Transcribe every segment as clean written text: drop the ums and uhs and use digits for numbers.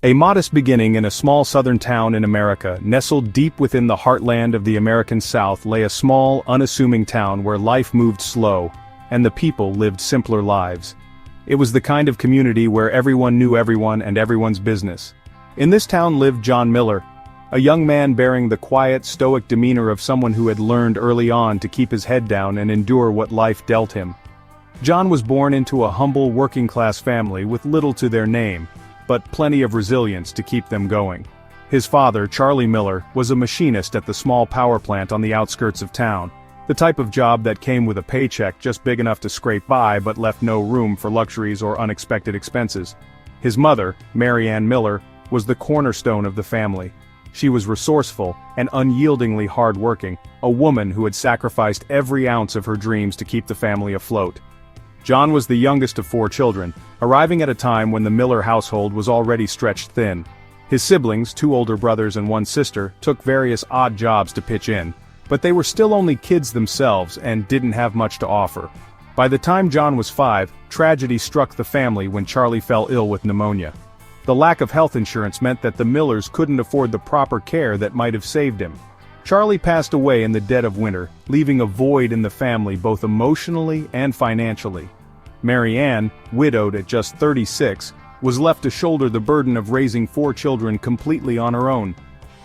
A modest beginning in a small southern town in America, nestled deep within the heartland of the American South, lay a small, unassuming town where life moved slow, and the people lived simpler lives. It was the kind of community where everyone knew everyone and everyone's business. In this town lived John Miller, a young man bearing the quiet, stoic demeanor of someone who had learned early on to keep his head down and endure what life dealt him. John was born into a humble, working-class family with little to their name, but plenty of resilience to keep them going. His father, Charlie Miller, was a machinist at the small power plant on the outskirts of town, the type of job that came with a paycheck just big enough to scrape by but left no room for luxuries or unexpected expenses. His mother, Mary Ann Miller, was the cornerstone of the family. She was resourceful and unyieldingly hard-working, a woman who had sacrificed every ounce of her dreams to keep the family afloat. John was the youngest of 4 children, arriving at a time when the Miller household was already stretched thin. His siblings, 2 older brothers and 1 sister, took various odd jobs to pitch in, but they were still only kids themselves and didn't have much to offer. By the time John was 5, tragedy struck the family when Charlie fell ill with pneumonia. The lack of health insurance meant that the Millers couldn't afford the proper care that might have saved him. Charlie passed away in the dead of winter, leaving a void in the family both emotionally and financially. Mary Ann, widowed at just 36, was left to shoulder the burden of raising 4 children completely on her own.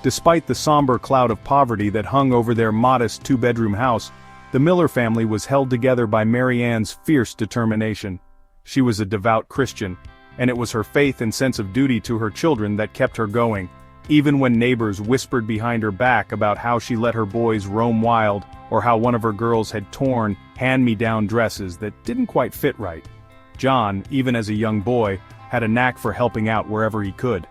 Despite the somber cloud of poverty that hung over their modest 2-bedroom house, the Miller family was held together by Mary Ann's fierce determination. She was a devout Christian, and it was her faith and sense of duty to her children that kept her going, even when neighbors whispered behind her back about how she let her boys roam wild, or how one of her girls had torn, hand-me-down dresses that didn't quite fit right. John, even as a young boy, had a knack for helping out wherever he could.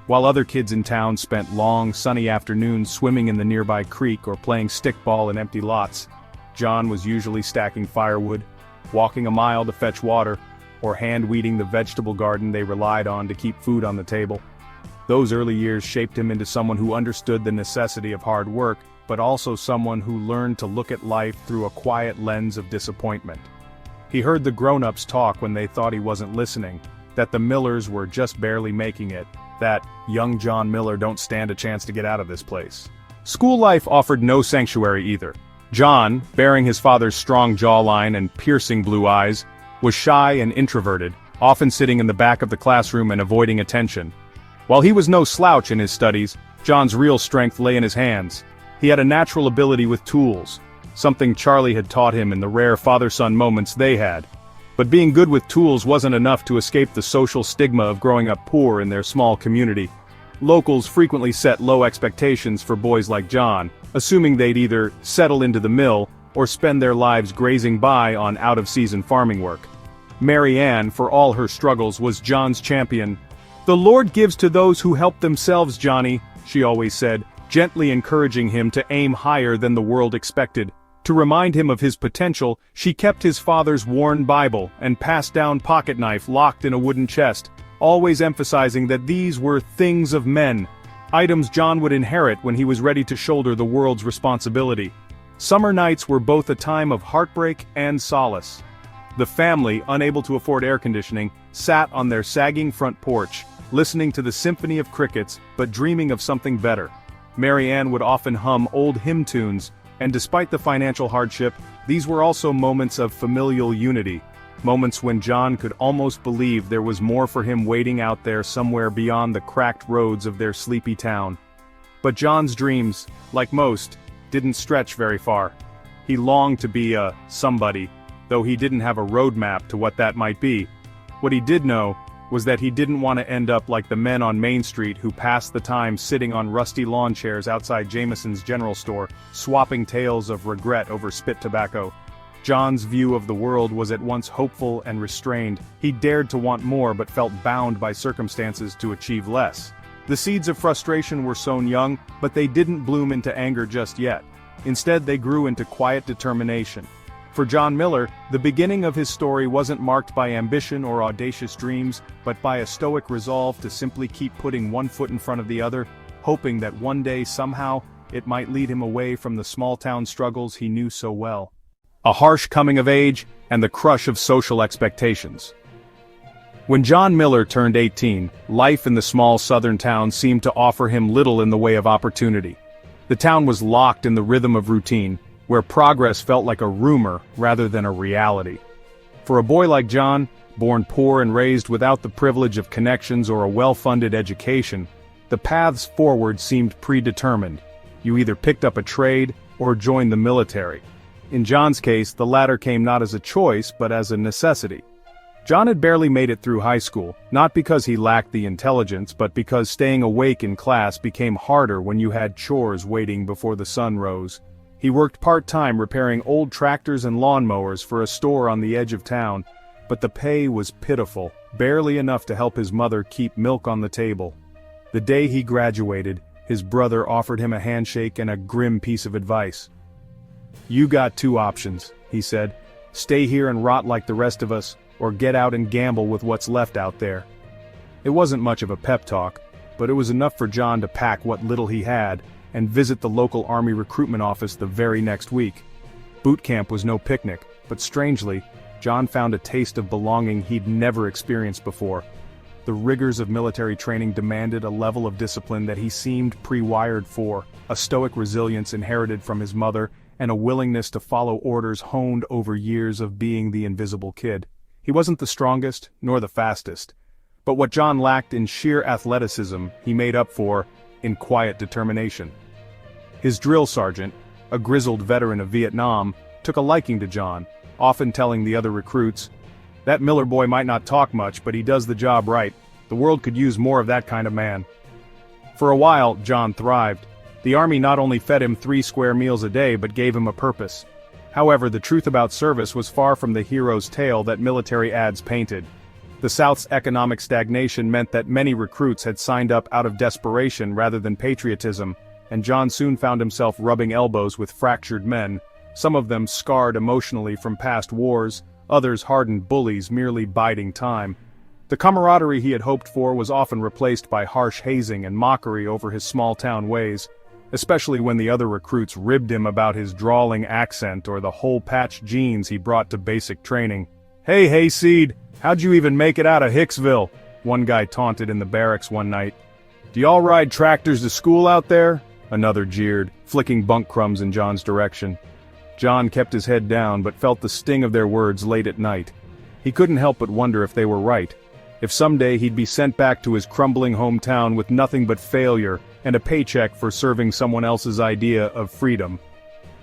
While other kids in town spent long, sunny afternoons swimming in the nearby creek or playing stickball in empty lots, John was usually stacking firewood, walking a mile to fetch water, or hand-weeding the vegetable garden they relied on to keep food on the table. Those early years shaped him into someone who understood the necessity of hard work, but also someone who learned to look at life through a quiet lens of disappointment. He heard the grown-ups talk when they thought he wasn't listening, that the Millers were just barely making it, that young John Miller don't stand a chance to get out of this place. School life offered no sanctuary either. John, bearing his father's strong jawline and piercing blue eyes, was shy and introverted, often sitting in the back of the classroom and avoiding attention. While he was no slouch in his studies, John's real strength lay in his hands. He had a natural ability with tools, something Charlie had taught him in the rare father-son moments they had. But being good with tools wasn't enough to escape the social stigma of growing up poor in their small community. Locals frequently set low expectations for boys like John, assuming they'd either settle into the mill or spend their lives grazing by on out-of-season farming work. Mary Ann, for all her struggles, was John's champion. "The Lord gives to those who help themselves, Johnny," she always said, gently encouraging him to aim higher than the world expected. To remind him of his potential, she kept his father's worn Bible and passed-down pocketknife locked in a wooden chest, always emphasizing that these were things of men, items John would inherit when he was ready to shoulder the world's responsibility. Summer nights were both a time of heartbreak and solace. The family, unable to afford air conditioning, sat on their sagging front porch, listening to the symphony of crickets, but dreaming of something better. Mary Ann would often hum old hymn tunes, and despite the financial hardship, these were also moments of familial unity, moments when John could almost believe there was more for him waiting out there somewhere beyond the cracked roads of their sleepy town. But John's dreams, like most, didn't stretch very far. He longed to be a somebody, though he didn't have a roadmap to what that might be. What he did know was that he didn't want to end up like the men on Main Street who passed the time sitting on rusty lawn chairs outside Jameson's general store, swapping tales of regret over spit tobacco. John's view of the world was at once hopeful and restrained. He dared to want more but felt bound by circumstances to achieve less. The seeds of frustration were sown young, but they didn't bloom into anger just yet. Instead, they grew into quiet determination. For John Miller, the beginning of his story wasn't marked by ambition or audacious dreams, but by a stoic resolve to simply keep putting one foot in front of the other, hoping that one day somehow, it might lead him away from the small-town struggles he knew so well. A harsh coming of age, and the crush of social expectations. When John Miller turned 18, life in the small southern town seemed to offer him little in the way of opportunity. The town was locked in the rhythm of routine, where progress felt like a rumor rather than a reality. For a boy like John, born poor and raised without the privilege of connections or a well-funded education, the paths forward seemed predetermined. You either picked up a trade or joined the military. In John's case, the latter came not as a choice but as a necessity. John had barely made it through high school, not because he lacked the intelligence but because staying awake in class became harder when you had chores waiting before the sun rose. He worked part-time repairing old tractors and lawnmowers for a store on the edge of town, but the pay was pitiful, barely enough to help his mother keep milk on the table. The day he graduated, his brother offered him a handshake and a grim piece of advice. "You got two options," he said. "Stay here and rot like the rest of us, or get out and gamble with what's left out there." It wasn't much of a pep talk, but it was enough for John to pack what little he had and visit the local Army recruitment office the very next week. Boot camp was no picnic, but strangely, John found a taste of belonging he'd never experienced before. The rigors of military training demanded a level of discipline that he seemed pre-wired for, a stoic resilience inherited from his mother, and a willingness to follow orders honed over years of being the invisible kid. He wasn't the strongest, nor the fastest. But what John lacked in sheer athleticism, he made up for in quiet determination. His drill sergeant, a grizzled veteran of Vietnam, took a liking to John, often telling the other recruits, "That Miller boy might not talk much, but he does the job right. The world could use more of that kind of man." For a while, John thrived. The Army not only fed him 3 square meals a day but gave him a purpose. However, the truth about service was far from the hero's tale that military ads painted. The South's economic stagnation meant that many recruits had signed up out of desperation rather than patriotism, and John soon found himself rubbing elbows with fractured men, some of them scarred emotionally from past wars, others hardened bullies merely biding time. The camaraderie he had hoped for was often replaced by harsh hazing and mockery over his small-town ways, especially when the other recruits ribbed him about his drawling accent or the hole-patched jeans he brought to basic training. "Hey, hayseed, how'd you even make it out of Hicksville?" one guy taunted in the barracks one night. "Do y'all ride tractors to school out there?" another jeered, flicking bunk crumbs in John's direction. John kept his head down but felt the sting of their words late at night. He couldn't help but wonder if they were right. If someday he'd be sent back to his crumbling hometown with nothing but failure and a paycheck for serving someone else's idea of freedom.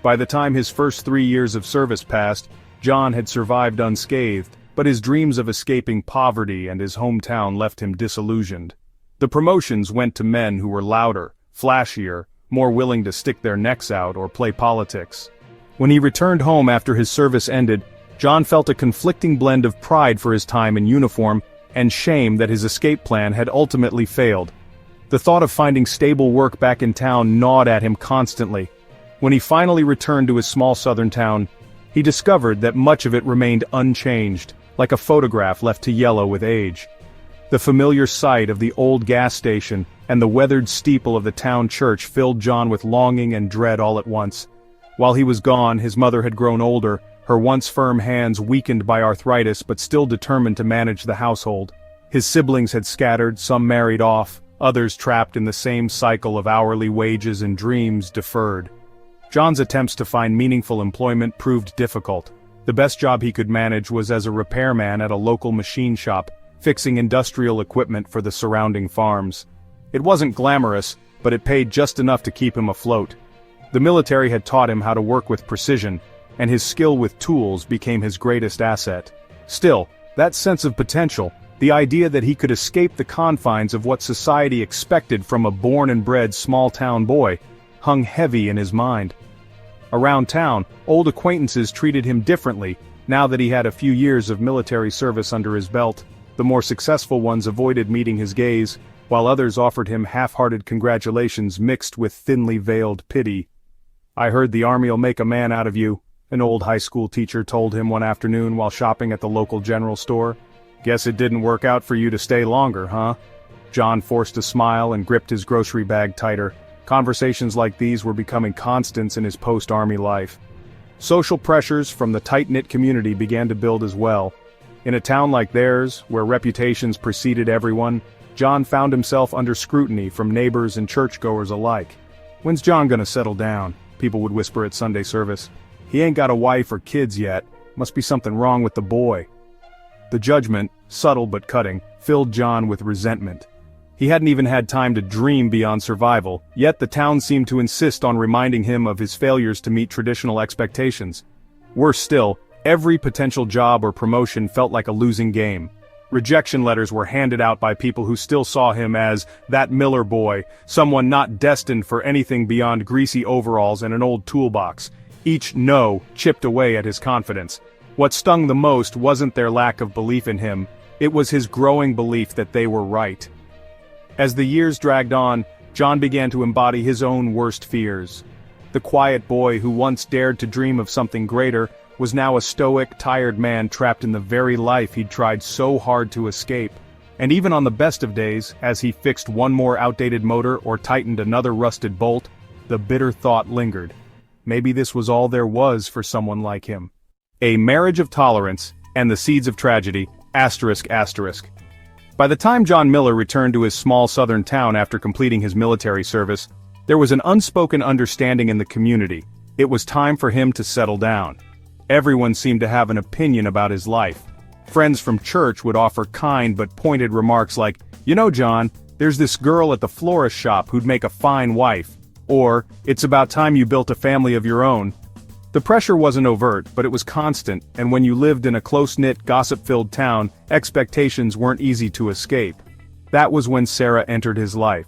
By the time his first 3 years of service passed, John had survived unscathed, but his dreams of escaping poverty and his hometown left him disillusioned. The promotions went to men who were louder, flashier, more willing to stick their necks out or play politics. When he returned home after his service ended, John felt a conflicting blend of pride for his time in uniform and shame that his escape plan had ultimately failed. The thought of finding stable work back in town gnawed at him constantly. When he finally returned to his small southern town, he discovered that much of it remained unchanged, like a photograph left to yellow with age. The familiar sight of the old gas station and the weathered steeple of the town church filled John with longing and dread all at once. While he was gone, his mother had grown older, her once firm hands weakened by arthritis but still determined to manage the household. His siblings had scattered, some married off, others trapped in the same cycle of hourly wages and dreams deferred. John's attempts to find meaningful employment proved difficult. The best job he could manage was as a repairman at a local machine shop, fixing industrial equipment for the surrounding farms. It wasn't glamorous, but it paid just enough to keep him afloat. The military had taught him how to work with precision, and his skill with tools became his greatest asset. Still, that sense of potential, the idea that he could escape the confines of what society expected from a born and bred small-town boy, hung heavy in his mind. Around town, old acquaintances treated him differently, now that he had a few years of military service under his belt. The more successful ones avoided meeting his gaze, while others offered him half-hearted congratulations mixed with thinly veiled pity. "I heard the Army'll make a man out of you," an old high school teacher told him one afternoon while shopping at the local general store. "Guess it didn't work out for you to stay longer, huh?" John forced a smile and gripped his grocery bag tighter. Conversations like these were becoming constants in his post-Army life. Social pressures from the tight-knit community began to build as well. In a town like theirs, where reputations preceded everyone, John found himself under scrutiny from neighbors and churchgoers alike. "When's John gonna settle down?" people would whisper at Sunday service. "He ain't got a wife or kids yet. Must be something wrong with the boy." The judgment, subtle but cutting, filled John with resentment. He hadn't even had time to dream beyond survival, yet the town seemed to insist on reminding him of his failures to meet traditional expectations. Worse still, every potential job or promotion felt like a losing game. Rejection letters were handed out by people who still saw him as that Miller boy, someone not destined for anything beyond greasy overalls and an old toolbox. Each no chipped away at his confidence. What stung the most wasn't their lack of belief in him, it was his growing belief that they were right. As the years dragged on, John began to embody his own worst fears. The quiet boy who once dared to dream of something greater was now a stoic, tired man trapped in the very life he'd tried so hard to escape. And even on the best of days, as he fixed one more outdated motor or tightened another rusted bolt, the bitter thought lingered. Maybe this was all there was for someone like him. A marriage of tolerance, and the seeds of tragedy, ***. By the time John Miller returned to his small southern town after completing his military service, there was an unspoken understanding in the community. It was time for him to settle down. Everyone seemed to have an opinion about his life. Friends from church would offer kind but pointed remarks like, "You know, John, there's this girl at the florist shop who'd make a fine wife," or, "It's about time you built a family of your own." The pressure wasn't overt, but it was constant, and when you lived in a close-knit, gossip-filled town, expectations weren't easy to escape. That was when Sarah entered his life.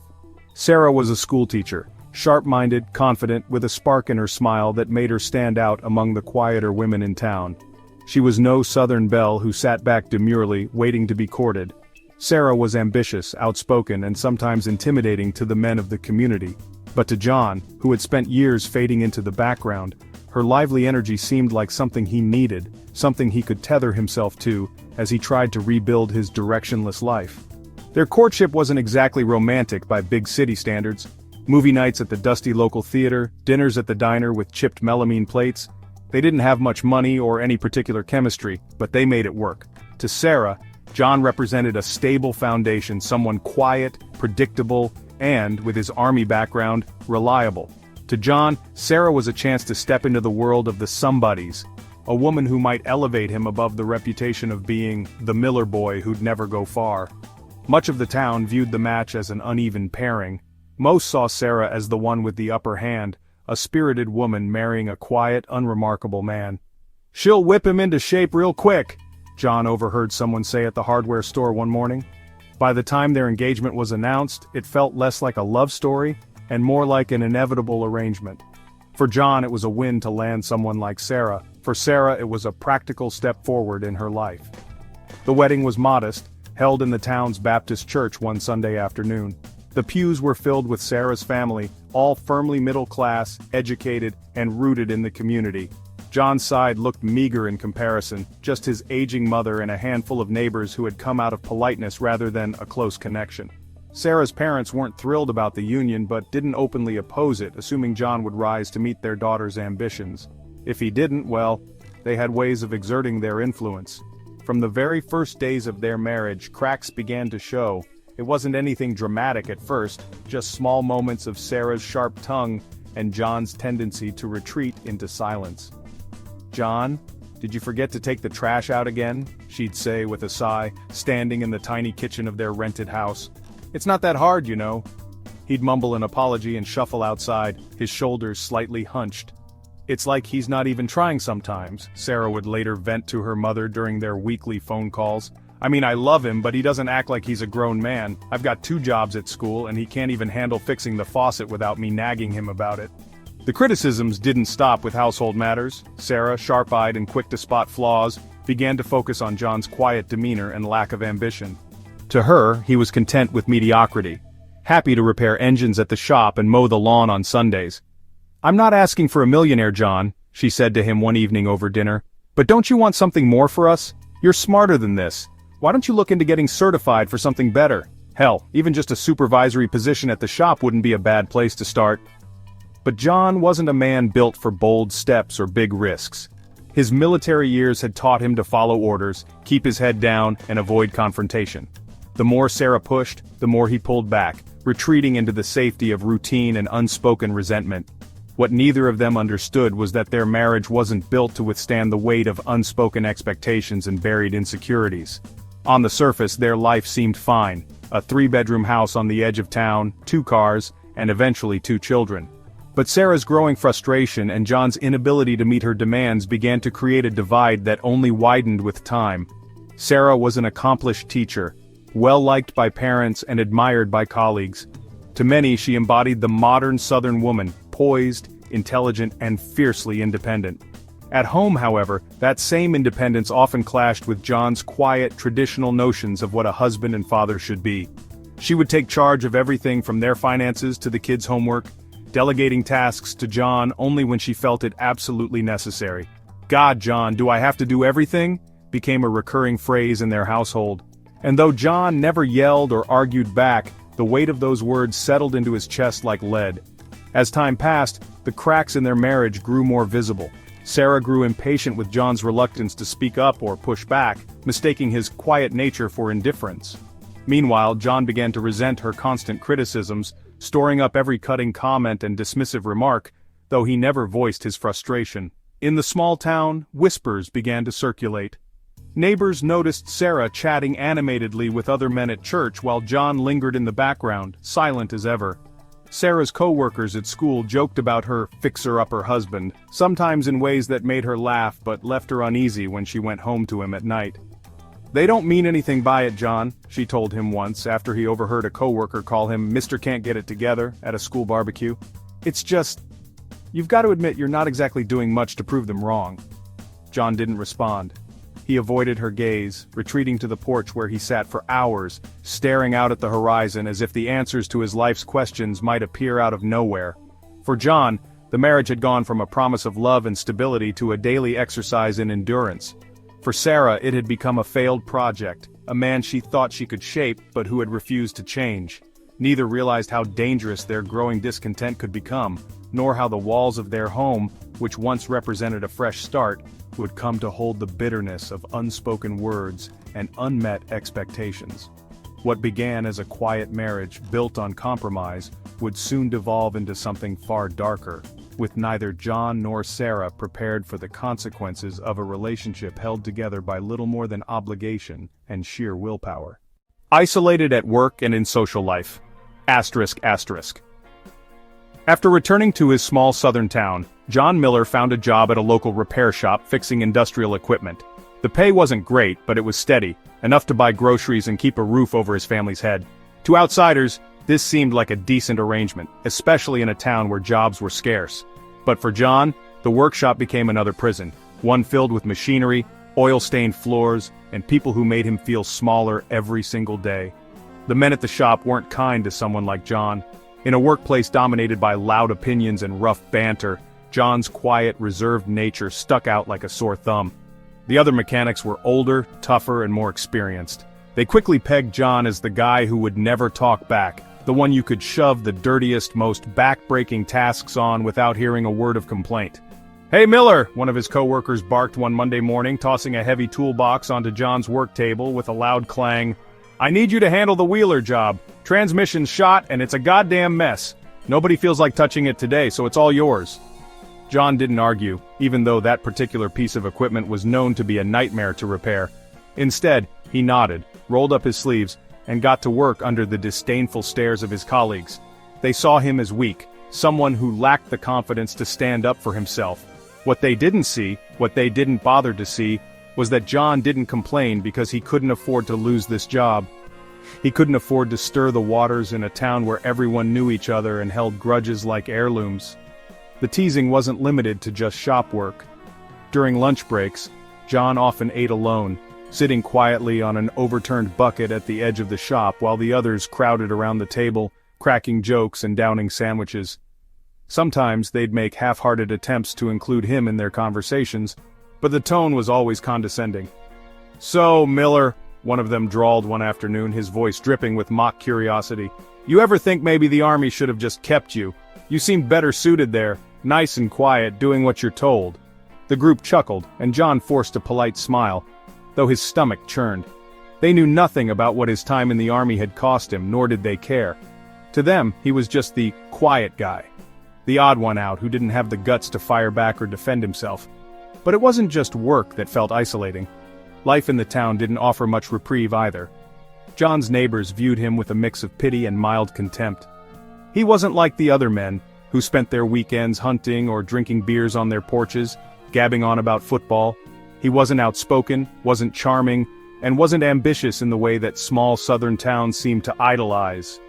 Sarah was a schoolteacher, sharp-minded, confident, with a spark in her smile that made her stand out among the quieter women in town. She was no Southern belle who sat back demurely, waiting to be courted. Sarah was ambitious, outspoken, and sometimes intimidating to the men of the community. But to John, who had spent years fading into the background, her lively energy seemed like something he needed, something he could tether himself to, as he tried to rebuild his directionless life. Their courtship wasn't exactly romantic by big city standards. Movie nights at the dusty local theater, dinners at the diner with chipped melamine plates. They didn't have much money or any particular chemistry, but they made it work. To Sarah, John represented a stable foundation, someone quiet, predictable, and, with his army background, reliable. To John, Sarah was a chance to step into the world of the somebodies, a woman who might elevate him above the reputation of being the Miller boy who'd never go far. Much of the town viewed the match as an uneven pairing. Most saw Sarah as the one with the upper hand, a spirited woman marrying a quiet, unremarkable man. "She'll whip him into shape real quick," John overheard someone say at the hardware store one morning. By the time their engagement was announced, it felt less like a love story, and more like an inevitable arrangement. For John, it was a win to land someone like Sarah. For Sarah, it was a practical step forward in her life. The wedding was modest, held in the town's Baptist church one Sunday afternoon. The pews were filled with Sarah's family, all firmly middle class, educated, and rooted in the community. John's side looked meager in comparison, just his aging mother and a handful of neighbors who had come out of politeness rather than a close connection. Sarah's parents weren't thrilled about the union but didn't openly oppose it, assuming John would rise to meet their daughter's ambitions. If he didn't, well, they had ways of exerting their influence. From the very first days of their marriage, cracks began to show. It wasn't anything dramatic at first, just small moments of Sarah's sharp tongue and John's tendency to retreat into silence. "John, did you forget to take the trash out again?" she'd say with a sigh, standing in the tiny kitchen of their rented house. "It's not that hard, you know." He'd mumble an apology and shuffle outside, his shoulders slightly hunched. "It's like he's not even trying sometimes," Sarah would later vent to her mother during their weekly phone calls. "I mean, I love him, but he doesn't act like he's a grown man. I've got 2 jobs at school and he can't even handle fixing the faucet without me nagging him about it." The criticisms didn't stop with household matters. Sarah, sharp-eyed and quick to spot flaws, began to focus on John's quiet demeanor and lack of ambition. To her, he was content with mediocrity, happy to repair engines at the shop and mow the lawn on Sundays. "I'm not asking for a millionaire, John," she said to him one evening over dinner, "but don't you want something more for us? You're smarter than this. Why don't you look into getting certified for something better? Hell, even just a supervisory position at the shop wouldn't be a bad place to start." But John wasn't a man built for bold steps or big risks. His military years had taught him to follow orders, keep his head down, and avoid confrontation. The more Sarah pushed, the more he pulled back, retreating into the safety of routine and unspoken resentment. What neither of them understood was that their marriage wasn't built to withstand the weight of unspoken expectations and buried insecurities. On the surface, their life seemed fine: a 3-bedroom house on the edge of town, 2 cars, and eventually 2 children. But Sarah's growing frustration and John's inability to meet her demands began to create a divide that only widened with time. Sarah was an accomplished teacher, well-liked by parents and admired by colleagues. To many, she embodied the modern Southern woman, poised, intelligent, and fiercely independent. At home, however, that same independence often clashed with John's quiet, traditional notions of what a husband and father should be. She would take charge of everything from their finances to the kids' homework, delegating tasks to John only when she felt it absolutely necessary. "God, John, do I have to do everything?" became a recurring phrase in their household. And though John never yelled or argued back, the weight of those words settled into his chest like lead. As time passed, the cracks in their marriage grew more visible. Sarah grew impatient with John's reluctance to speak up or push back, mistaking his quiet nature for indifference. Meanwhile, John began to resent her constant criticisms, storing up every cutting comment and dismissive remark, though he never voiced his frustration. In the small town, whispers began to circulate. Neighbors noticed Sarah chatting animatedly with other men at church while John lingered in the background, silent as ever. Sarah's co-workers at school joked about her fixer-upper husband, sometimes in ways that made her laugh but left her uneasy when she went home to him at night. "They don't mean anything by it, John," she told him once after he overheard a co-worker call him Mr. Can't Get It Together at a school barbecue. "It's just, you've got to admit you're not exactly doing much to prove them wrong." John didn't respond. He avoided her gaze, retreating to the porch where he sat for hours, staring out at the horizon as if the answers to his life's questions might appear out of nowhere. For John, the marriage had gone from a promise of love and stability to a daily exercise in endurance. For Sarah, it had become a failed project, a man she thought she could shape but who had refused to change. Neither realized how dangerous their growing discontent could become, nor how the walls of their home, which once represented a fresh start, would come to hold the bitterness of unspoken words and unmet expectations. What began as a quiet marriage built on compromise would soon devolve into something far darker, with neither John nor Sarah prepared for the consequences of a relationship held together by little more than obligation and sheer willpower. Isolated at work and in social life. ***. After returning to his small southern town, John Miller found a job at a local repair shop fixing industrial equipment. The pay wasn't great, but it was steady, enough to buy groceries and keep a roof over his family's head. To outsiders, this seemed like a decent arrangement, especially in a town where jobs were scarce. But for John, the workshop became another prison, one filled with machinery, oil-stained floors, and people who made him feel smaller every single day. The men at the shop weren't kind to someone like John. In a workplace dominated by loud opinions and rough banter, John's quiet, reserved nature stuck out like a sore thumb. The other mechanics were older, tougher, and more experienced. They quickly pegged John as the guy who would never talk back, the one you could shove the dirtiest, most back-breaking tasks on without hearing a word of complaint. "Hey Miller," one of his co-workers barked one Monday morning, tossing a heavy toolbox onto John's work table with a loud clang. "I need you to handle the wheeler job. Transmission's shot and it's a goddamn mess. Nobody feels like touching it today, so it's all yours." John didn't argue, even though that particular piece of equipment was known to be a nightmare to repair. Instead, he nodded, rolled up his sleeves, and got to work under the disdainful stares of his colleagues. They saw him as weak, someone who lacked the confidence to stand up for himself. What they didn't see, what they didn't bother to see, was that John didn't complain because he couldn't afford to lose this job. He couldn't afford to stir the waters in a town where everyone knew each other and held grudges like heirlooms. The teasing wasn't limited to just shop work. During lunch breaks, John often ate alone, sitting quietly on an overturned bucket at the edge of the shop while the others crowded around the table, cracking jokes and downing sandwiches. Sometimes they'd make half-hearted attempts to include him in their conversations, but the tone was always condescending. "So, Miller," one of them drawled one afternoon, his voice dripping with mock curiosity, "you ever think maybe the army should have just kept you? You seemed better suited there, nice and quiet, doing what you're told." The group chuckled, and John forced a polite smile, though his stomach churned. They knew nothing about what his time in the army had cost him, nor did they care. To them, he was just the quiet guy. The odd one out who didn't have the guts to fire back or defend himself. But it wasn't just work that felt isolating. Life in the town didn't offer much reprieve either. John's neighbors viewed him with a mix of pity and mild contempt. He wasn't like the other men, who spent their weekends hunting or drinking beers on their porches, gabbing on about football. He wasn't outspoken, wasn't charming, and wasn't ambitious in the way that small southern towns seem to idolize.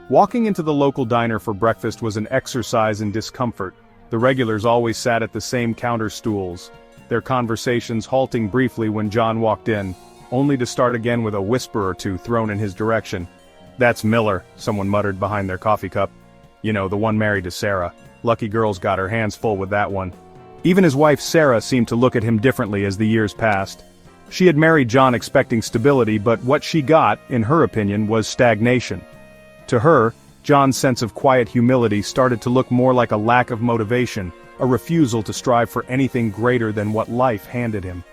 Walking into the local diner for breakfast was an exercise in discomfort. The regulars always sat at the same counter stools, their conversations halting briefly when John walked in, only to start again with a whisper or two thrown in his direction. "That's Miller," someone muttered behind their coffee cup. "You know, the one married to Sarah. Lucky girl's got her hands full with that one." Even his wife Sarah seemed to look at him differently as the years passed. She had married John expecting stability, but what she got, in her opinion, was stagnation. To her, John's sense of quiet humility started to look more like a lack of motivation, a refusal to strive for anything greater than what life handed him.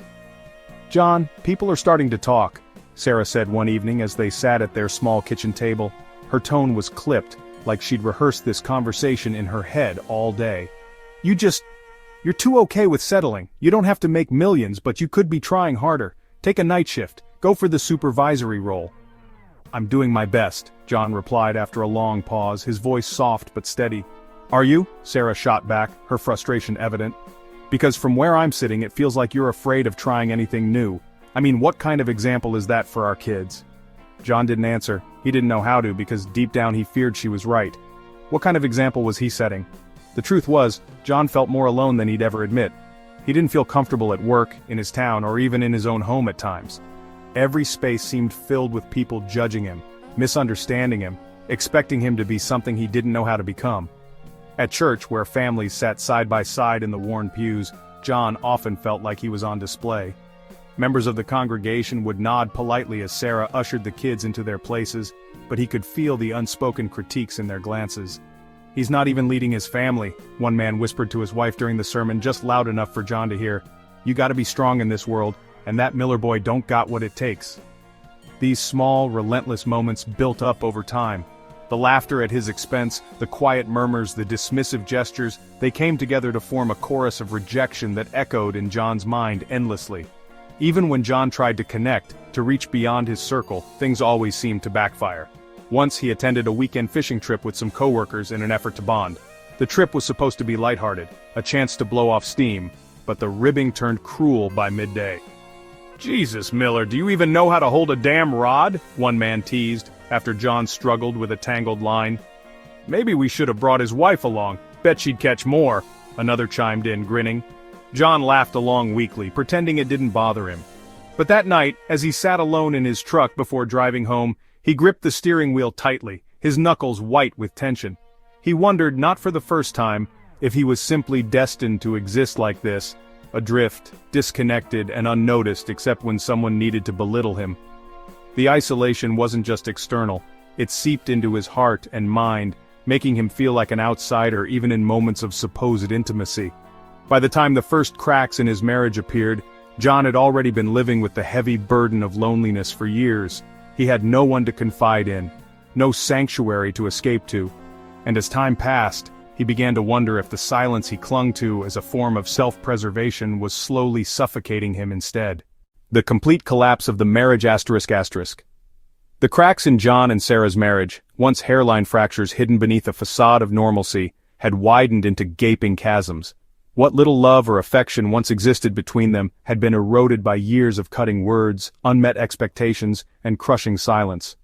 "John, people are starting to talk," Sarah said one evening as they sat at their small kitchen table. Her tone was clipped, like she'd rehearsed this conversation in her head all day. You're too okay with settling. You don't have to make millions, but you could be trying harder. Take a night shift. Go for the supervisory role." "I'm doing my best," John replied after a long pause, his voice soft but steady. "Are you?" Sarah shot back, her frustration evident. "Because from where I'm sitting it feels like you're afraid of trying anything new. I mean, what kind of example is that for our kids?" John didn't answer. He didn't know how to because deep down he feared she was right. What kind of example was he setting? The truth was, John felt more alone than he'd ever admit. He didn't feel comfortable at work, in his town, or even in his own home at times. Every space seemed filled with people judging him, misunderstanding him, expecting him to be something he didn't know how to become. At church, where families sat side by side in the worn pews, John often felt like he was on display. Members of the congregation would nod politely as Sarah ushered the kids into their places, but he could feel the unspoken critiques in their glances. "He's not even leading his family," one man whispered to his wife during the sermon, just loud enough for John to hear. "You gotta be strong in this world, and that Miller boy don't got what it takes." These small, relentless moments built up over time. The laughter at his expense, the quiet murmurs, the dismissive gestures, they came together to form a chorus of rejection that echoed in John's mind endlessly. Even when John tried to connect, to reach beyond his circle, things always seemed to backfire. Once he attended a weekend fishing trip with some coworkers in an effort to bond. The trip was supposed to be lighthearted, a chance to blow off steam, but the ribbing turned cruel by midday. "Jesus, Miller, do you even know how to hold a damn rod?" one man teased, after John struggled with a tangled line. "Maybe we should have brought his wife along, bet she'd catch more," another chimed in, grinning. John laughed along weakly, pretending it didn't bother him. But that night, as he sat alone in his truck before driving home, he gripped the steering wheel tightly, his knuckles white with tension. He wondered, not for the first time, if he was simply destined to exist like this, adrift, disconnected, and unnoticed except when someone needed to belittle him. The isolation wasn't just external, it seeped into his heart and mind, making him feel like an outsider even in moments of supposed intimacy. By the time the first cracks in his marriage appeared, John had already been living with the heavy burden of loneliness for years. He had no one to confide in, no sanctuary to escape to, and as time passed, he began to wonder if the silence he clung to as a form of self-preservation was slowly suffocating him instead. The complete collapse of the marriage ***. The cracks in John and Sarah's marriage, once hairline fractures hidden beneath a facade of normalcy, had widened into gaping chasms. What little love or affection once existed between them had been eroded by years of cutting words, unmet expectations, and crushing silence.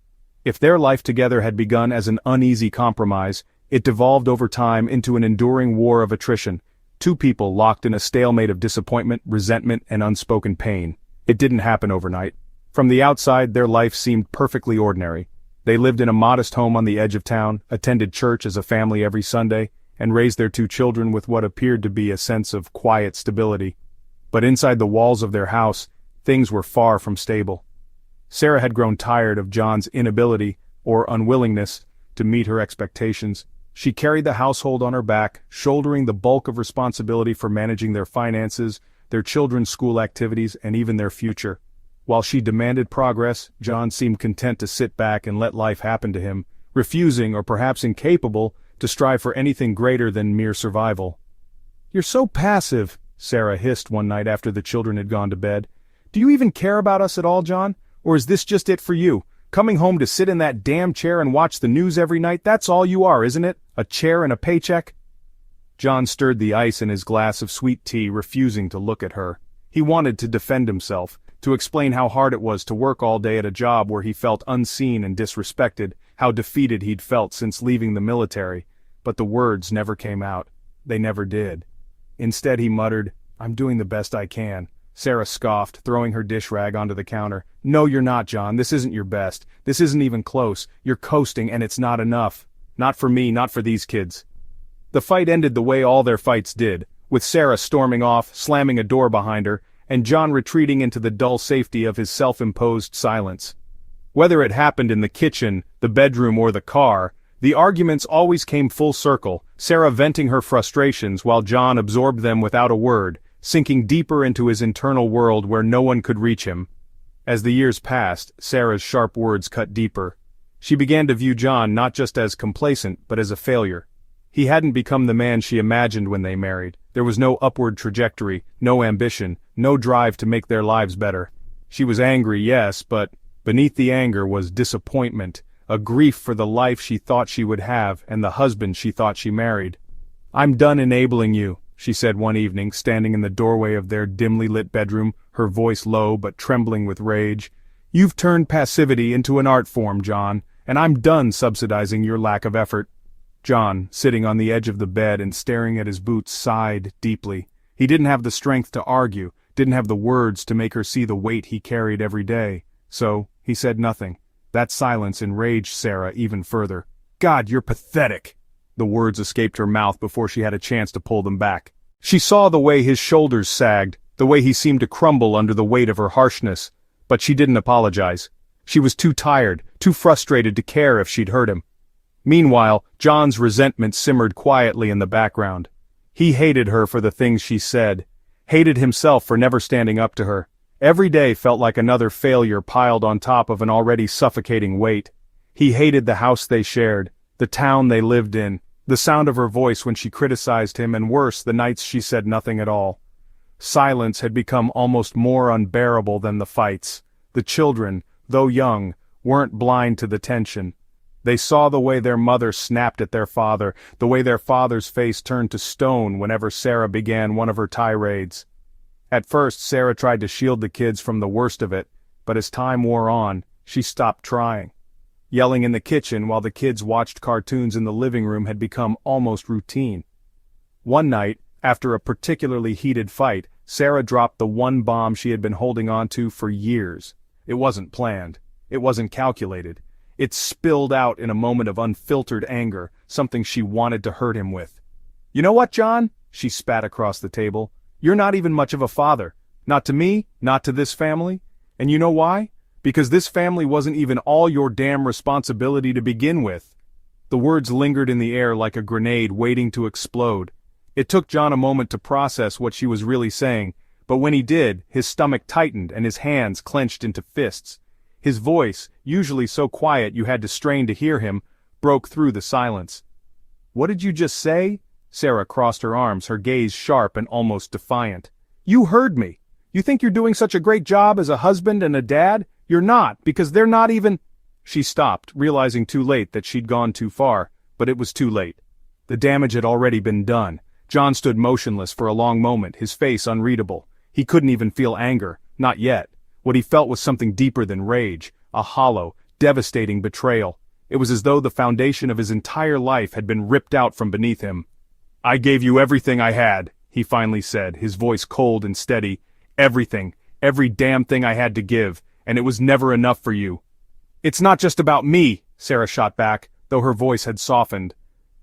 If their life together had begun as an uneasy compromise, it devolved over time into an enduring war of attrition, two people locked in a stalemate of disappointment, resentment, and unspoken pain. It didn't happen overnight. From the outside, their life seemed perfectly ordinary. They lived in a modest home on the edge of town, attended church as a family every Sunday, and raised their two children with what appeared to be a sense of quiet stability. But inside the walls of their house, things were far from stable. Sarah had grown tired of John's inability, or unwillingness, to meet her expectations. She carried the household on her back, shouldering the bulk of responsibility for managing their finances, their children's school activities, and even their future. While she demanded progress, John seemed content to sit back and let life happen to him, refusing or perhaps incapable to strive for anything greater than mere survival. "You're so passive," Sarah hissed one night after the children had gone to bed. "Do you even care about us at all, John? Or is this just it for you? Coming home to sit in that damn chair and watch the news every night, that's all you are, isn't it? A chair and a paycheck?" John stirred the ice in his glass of sweet tea, refusing to look at her. He wanted to defend himself, to explain how hard it was to work all day at a job where he felt unseen and disrespected, how defeated he'd felt since leaving the military, but the words never came out. They never did. Instead he muttered, "I'm doing the best I can." Sarah scoffed, throwing her dish rag onto the counter. "No, you're not, John. This isn't your best. This isn't even close. You're coasting, and it's not enough. Not for me, not for these kids." The fight ended the way all their fights did, with Sarah storming off, slamming a door behind her, and John retreating into the dull safety of his self-imposed silence. Whether it happened in the kitchen, the bedroom, or the car, the arguments always came full circle, Sarah venting her frustrations while John absorbed them without a word, sinking deeper into his internal world where no one could reach him. As the years passed, Sarah's sharp words cut deeper. She began to view John not just as complacent, but as a failure. He hadn't become the man she imagined when they married. There was no upward trajectory, no ambition, no drive to make their lives better. She was angry, yes, but beneath the anger was disappointment, a grief for the life she thought she would have and the husband she thought she married. "I'm done enabling you," she said one evening, standing in the doorway of their dimly lit bedroom, her voice low but trembling with rage. "You've turned passivity into an art form, John, and I'm done subsidizing your lack of effort." John, sitting on the edge of the bed and staring at his boots, sighed deeply. He didn't have the strength to argue, didn't have the words to make her see the weight he carried every day. So, he said nothing. That silence enraged Sarah even further. "God, you're pathetic!" The words escaped her mouth before she had a chance to pull them back. She saw the way his shoulders sagged, the way he seemed to crumble under the weight of her harshness, but she didn't apologize. She was too tired, too frustrated to care if she'd hurt him. Meanwhile, John's resentment simmered quietly in the background. He hated her for the things she said, hated himself for never standing up to her. Every day felt like another failure piled on top of an already suffocating weight. He hated the house they shared, the town they lived in, the sound of her voice when she criticized him, and worse, the nights she said nothing at all. Silence had become almost more unbearable than the fights. The children, though young, weren't blind to the tension. They saw the way their mother snapped at their father, the way their father's face turned to stone whenever Sarah began one of her tirades. At first, Sarah tried to shield the kids from the worst of it, but as time wore on, she stopped trying. Yelling in the kitchen while the kids watched cartoons in the living room had become almost routine. One night, after a particularly heated fight, Sarah dropped the one bomb she had been holding on to for years. It wasn't planned. It wasn't calculated. It spilled out in a moment of unfiltered anger, something she wanted to hurt him with. "You know what, John?" she spat across the table. "You're not even much of a father. Not to me, not to this family. And you know why? Because this family wasn't even all your damn responsibility to begin with." The words lingered in the air like a grenade waiting to explode. It took John a moment to process what she was really saying, but when he did, his stomach tightened and his hands clenched into fists. His voice, usually so quiet you had to strain to hear him, broke through the silence. "What did you just say?" Sarah crossed her arms, her gaze sharp and almost defiant. "You heard me. You think you're doing such a great job as a husband and a dad? You're not, because they're not even—" She stopped, realizing too late that she'd gone too far, but it was too late. The damage had already been done. John stood motionless for a long moment, his face unreadable. He couldn't even feel anger, not yet. What he felt was something deeper than rage, a hollow, devastating betrayal. It was as though the foundation of his entire life had been ripped out from beneath him. "I gave you everything I had," he finally said, his voice cold and steady. "Everything, every damn thing I had to give, and it was never enough for you." "It's not just about me," Sarah shot back, though her voice had softened.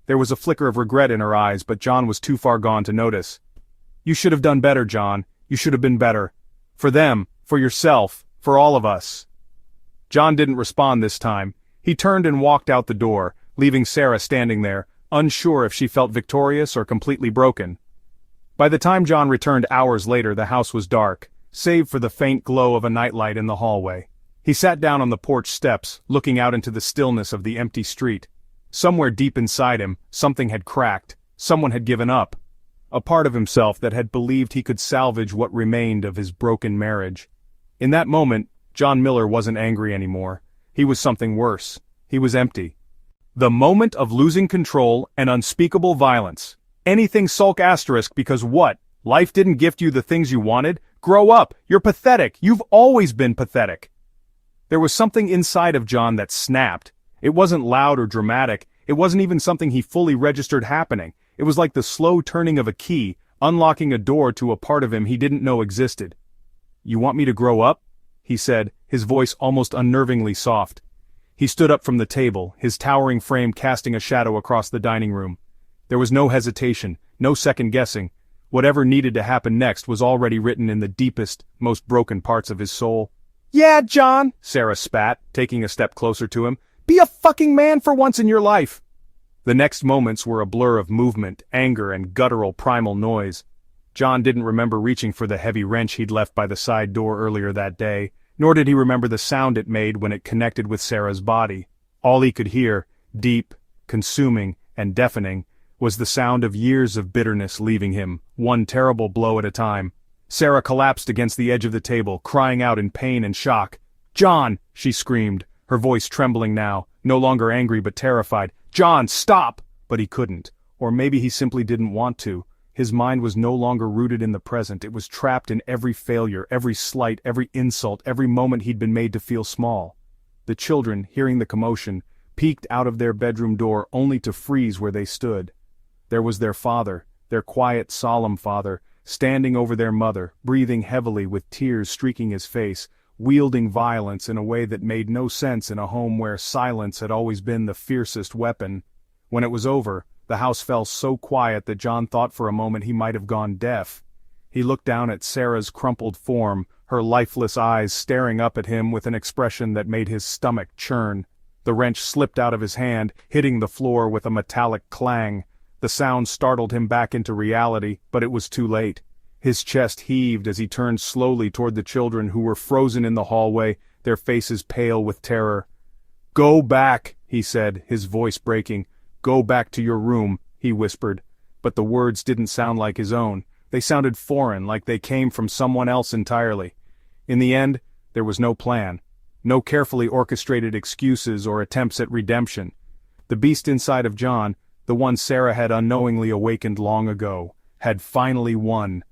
There was a flicker of regret in her eyes, but John was too far gone to notice. "You should have done better, John. You should have been better. For them, for yourself, for all of us." John didn't respond this time. He turned and walked out the door, leaving Sarah standing there, unsure if she felt victorious or completely broken. By the time John returned hours later, the house was dark, save for the faint glow of a nightlight in the hallway. He sat down on the porch steps, looking out into the stillness of the empty street. Somewhere deep inside him, something had cracked. Someone had given up. A part of himself that had believed he could salvage what remained of his broken marriage. In that moment, John Miller wasn't angry anymore. He was something worse. He was empty. The moment of losing control and unspeakable violence. Anything sulk asterisk because what? Life didn't gift you the things you wanted? Grow up. You're pathetic. You've always been pathetic. There was something inside of John that snapped. It wasn't loud or dramatic. It wasn't even something he fully registered happening. It was like the slow turning of a key, unlocking a door to a part of him he didn't know existed. "You want me to grow up?" he said, his voice almost unnervingly soft. He stood up from the table, his towering frame casting a shadow across the dining room. There was no hesitation, no second guessing. Whatever needed to happen next was already written in the deepest, most broken parts of his soul. "Yeah, John," Sarah spat, taking a step closer to him. "Be a fucking man for once in your life." The next moments were a blur of movement, anger, and guttural primal noise. John didn't remember reaching for the heavy wrench he'd left by the side door earlier that day, nor did he remember the sound it made when it connected with Sarah's body. All he could hear, deep, consuming, and deafening, was the sound of years of bitterness leaving him, one terrible blow at a time. Sarah collapsed against the edge of the table, crying out in pain and shock. "John!" she screamed, her voice trembling now, no longer angry but terrified. "John, stop!" But he couldn't, or maybe he simply didn't want to. His mind was no longer rooted in the present. It was trapped in every failure, every slight, every insult, every moment he'd been made to feel small. The children, hearing the commotion, peeked out of their bedroom door only to freeze where they stood. There was their father, their quiet, solemn father, standing over their mother, breathing heavily with tears streaking his face, wielding violence in a way that made no sense in a home where silence had always been the fiercest weapon. When it was over, the house fell so quiet that John thought for a moment he might have gone deaf. He looked down at Sarah's crumpled form, her lifeless eyes staring up at him with an expression that made his stomach churn. The wrench slipped out of his hand, hitting the floor with a metallic clang. The sound startled him back into reality, but it was too late. His chest heaved as he turned slowly toward the children who were frozen in the hallway, their faces pale with terror. "Go back," he said, his voice breaking. "Go back to your room," he whispered. But the words didn't sound like his own. They sounded foreign, like they came from someone else entirely. In the end, there was no plan. No carefully orchestrated excuses or attempts at redemption. The beast inside of John, the one Sarah had unknowingly awakened long ago, had finally won.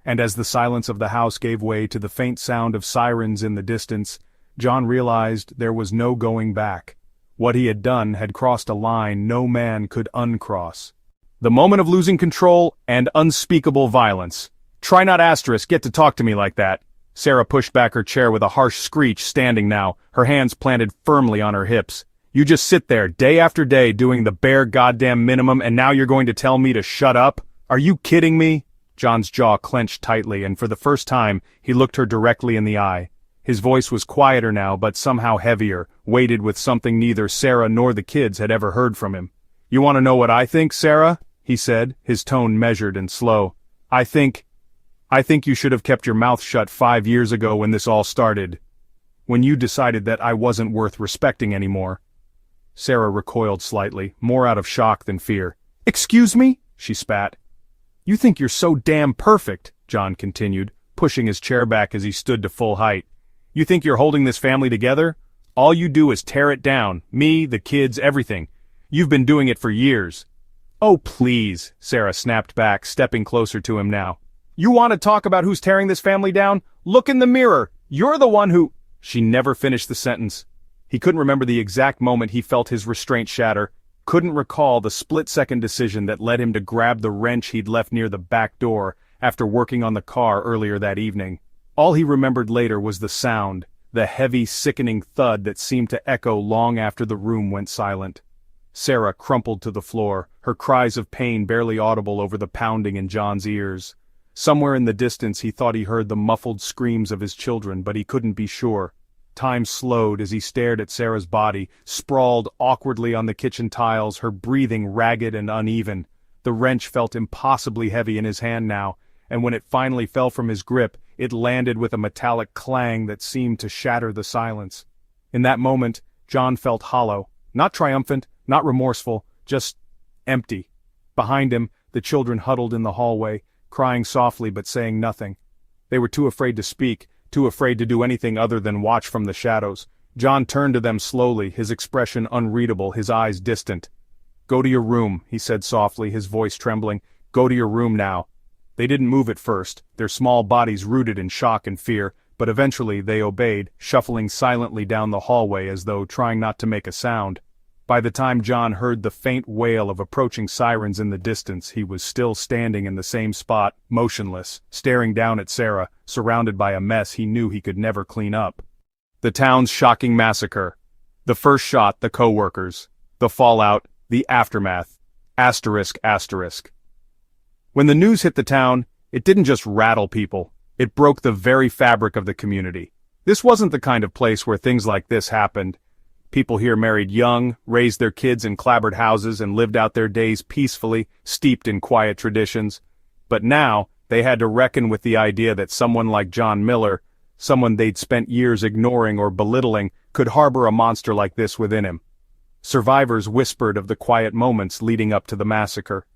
And as the silence of the house gave way to the faint sound of sirens in the distance, John realized there was no going back. What he had done had crossed a line no man could uncross. The moment of losing control and unspeakable violence. "Try not asterisk, get to talk to me like that." Sarah pushed back her chair with a harsh screech, standing now, her hands planted firmly on her hips. "You just sit there, day after day, doing the bare goddamn minimum, and now you're going to tell me to shut up? Are you kidding me?" John's jaw clenched tightly, and for the first time, he looked her directly in the eye. His voice was quieter now, but somehow heavier, weighted with something neither Sarah nor the kids had ever heard from him. "You want to know what I think, Sarah?" he said, his tone measured and slow. I think you should have kept your mouth shut 5 years ago when this all started. When you decided that I wasn't worth respecting anymore." Sarah recoiled slightly, more out of shock than fear. "Excuse me?" she spat. "You think you're so damn perfect," John continued, pushing his chair back as he stood to full height. "You think you're holding this family together? All you do is tear it down, me, the kids, everything. You've been doing it for years." "Oh, please," Sarah snapped back, stepping closer to him now. "You want to talk about who's tearing this family down? Look in the mirror. You're the one who—" She never finished the sentence. He couldn't remember the exact moment he felt his restraint shatter, couldn't recall the split-second decision that led him to grab the wrench he'd left near the back door after working on the car earlier that evening. All he remembered later was the sound, the heavy, sickening thud that seemed to echo long after the room went silent. Sarah crumpled to the floor, her cries of pain barely audible over the pounding in John's ears. Somewhere in the distance he thought he heard the muffled screams of his children, but he couldn't be sure. Time slowed as he stared at Sarah's body, sprawled awkwardly on the kitchen tiles, her breathing ragged and uneven. The wrench felt impossibly heavy in his hand now, and when it finally fell from his grip, it landed with a metallic clang that seemed to shatter the silence. In that moment, John felt hollow, not triumphant, not remorseful, just empty. Behind him, the children huddled in the hallway, crying softly but saying nothing. They were too afraid to speak, too afraid to do anything other than watch from the shadows. John turned to them slowly, his expression unreadable, his eyes distant. "Go to your room," he said softly, his voice trembling. "Go to your room now." They didn't move at first, their small bodies rooted in shock and fear, but eventually they obeyed, shuffling silently down the hallway as though trying not to make a sound. By the time John heard the faint wail of approaching sirens in the distance, he was still standing in the same spot, motionless, staring down at Sarah, surrounded by a mess he knew he could never clean up. The town's shocking massacre. The first shot, the co-workers. The fallout, the aftermath. Asterisk, asterisk. When the news hit the town, it didn't just rattle people. It broke the very fabric of the community. This wasn't the kind of place where things like this happened. People here married young, raised their kids in clapboard houses and lived out their days peacefully, steeped in quiet traditions. But now, they had to reckon with the idea that someone like John Miller, someone they'd spent years ignoring or belittling, could harbor a monster like this within him. Survivors whispered of the quiet moments leading up to the massacre.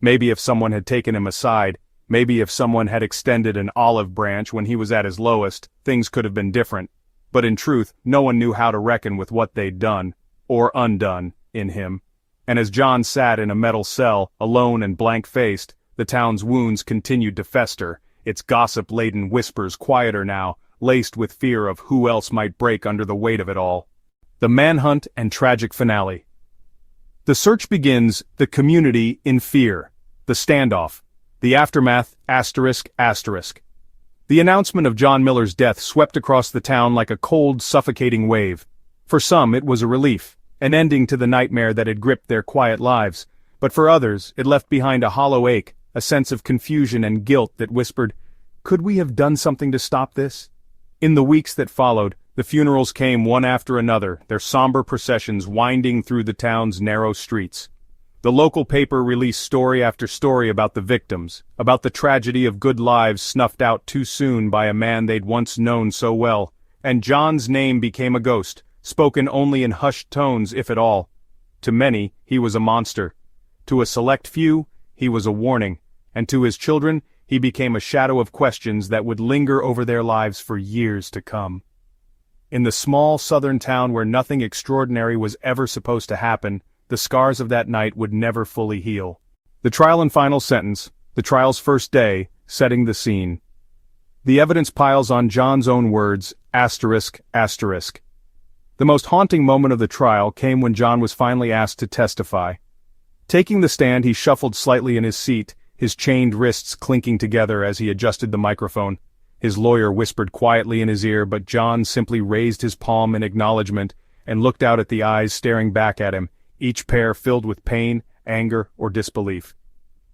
Maybe if someone had taken him aside, maybe if someone had extended an olive branch when he was at his lowest, things could have been different. But in truth, no one knew how to reckon with what they'd done, or undone, in him. And as John sat in a metal cell, alone and blank-faced, the town's wounds continued to fester, its gossip-laden whispers quieter now, laced with fear of who else might break under the weight of it all. The manhunt and tragic finale. The search begins, the community in fear. The standoff. The aftermath, asterisk, asterisk. The announcement of John Miller's death swept across the town like a cold, suffocating wave. For some, it was a relief, an ending to the nightmare that had gripped their quiet lives. But for others, it left behind a hollow ache, a sense of confusion and guilt that whispered, "Could we have done something to stop this?" In the weeks that followed, the funerals came one after another, their somber processions winding through the town's narrow streets. The local paper released story after story about the victims, about the tragedy of good lives snuffed out too soon by a man they'd once known so well, and John's name became a ghost, spoken only in hushed tones if at all. To many, he was a monster. To a select few, he was a warning, and to his children, he became a shadow of questions that would linger over their lives for years to come. In the small southern town where nothing extraordinary was ever supposed to happen, the scars of that night would never fully heal. The trial and final sentence, the trial's first day, setting the scene. The evidence piles on John's own words, asterisk, asterisk. The most haunting moment of the trial came when John was finally asked to testify. Taking the stand, he shuffled slightly in his seat, his chained wrists clinking together as he adjusted the microphone. His lawyer whispered quietly in his ear, but John simply raised his palm in acknowledgement and looked out at the eyes staring back at him, each pair filled with pain, anger, or disbelief.